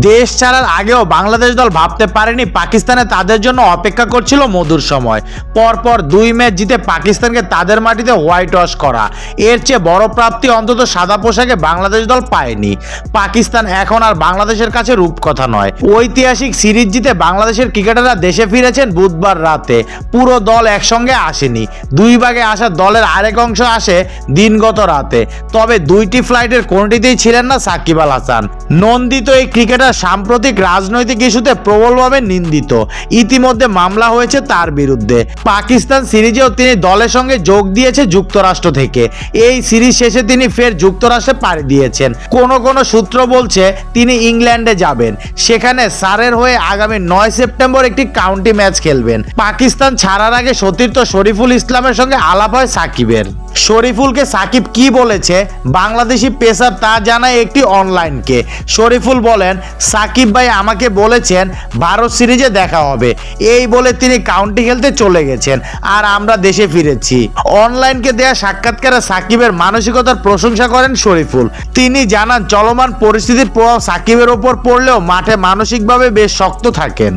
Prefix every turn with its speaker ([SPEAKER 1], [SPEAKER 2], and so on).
[SPEAKER 1] দেশ ছাড়ার আগেও বাংলাদেশ দল ভাবতে পারেনি পাকিস্তানে তাদের জন্য অপেক্ষা করছিল মধুর সময়। পরপর 2 ম্যাচ জিতে পাকিস্তানকে তাদের মাটিতে হোয়াইট ওয়াশ করা, এর চেয়ে বড় প্রাপ্তি অন্তত সাদা পোশাকে বাংলাদেশ দল পায়নি। পাকিস্তান এখন আর বাংলাদেশের কাছে রূপকথা নয়। ঐতিহাসিক সিরিজ জিতে বাংলাদেশের ক্রিকেটাররা দেশে ফিরেছেন বুধবার রাতে। পুরো দল একসঙ্গে আসেনি, 2 ভাগে আসা দলের আরেক অংশ আসে দিনগত রাতে। তবে 2টি ফ্লাইটের কোনটিতেই ছিলেন না সাকিব আল হাসান। নন্দিত এই ক্রিকেটার সাম্প্রতিক রাজনৈতিক ইস্যুতে প্রবলভাবে নিন্দিত। ইতিমধ্যে মামলা হয়েছে তার বিরুদ্ধে। পাকিস্তান সিরিজেও তিনি দলের সঙ্গে যোগ দিয়েছে যুক্তরাষ্ট্র থেকে। এই সিরিজ শেষে তিনি ফের যুক্তরাষ্ট্রে পাড়ি দিয়েছেন। কোনো সূত্র বলছে তিনি ইংল্যান্ডে যাবেন, সেখানে সারের হয়ে আগামী 9 সেপ্টেম্বর একটি কাউন্টি ম্যাচ খেলবেন। পাকিস্তান ছাড়ার আগে সতীর্থ শরীফুল ইসলামের সঙ্গে আলাপ হয় সাকিবের। শরীফুলকে সাকিব কি বলেছে বাংলাদেশি পেসার তা জানায় একটি অনলাইনকে। শরীফুল বলেন, সাকিব ভাই আমাকে বলেছেন ভারত সিরিজে দেখা হবে, এই বলে তিনি কাউন্টি খেলতে চলে গেছেন আর আমরা দেশে ফিরেছি। অনলাইনকে দেয়া সাক্ষাৎকারে সাকিবের মানসিকতার প্রশংসা করেন শরীফুল। তিনি জানান চলমান পরিস্থিতির প্রভাব সাকিবের ওপর পড়লেও মাঠে মানসিকভাবে বেশ শক্ত থাকেন।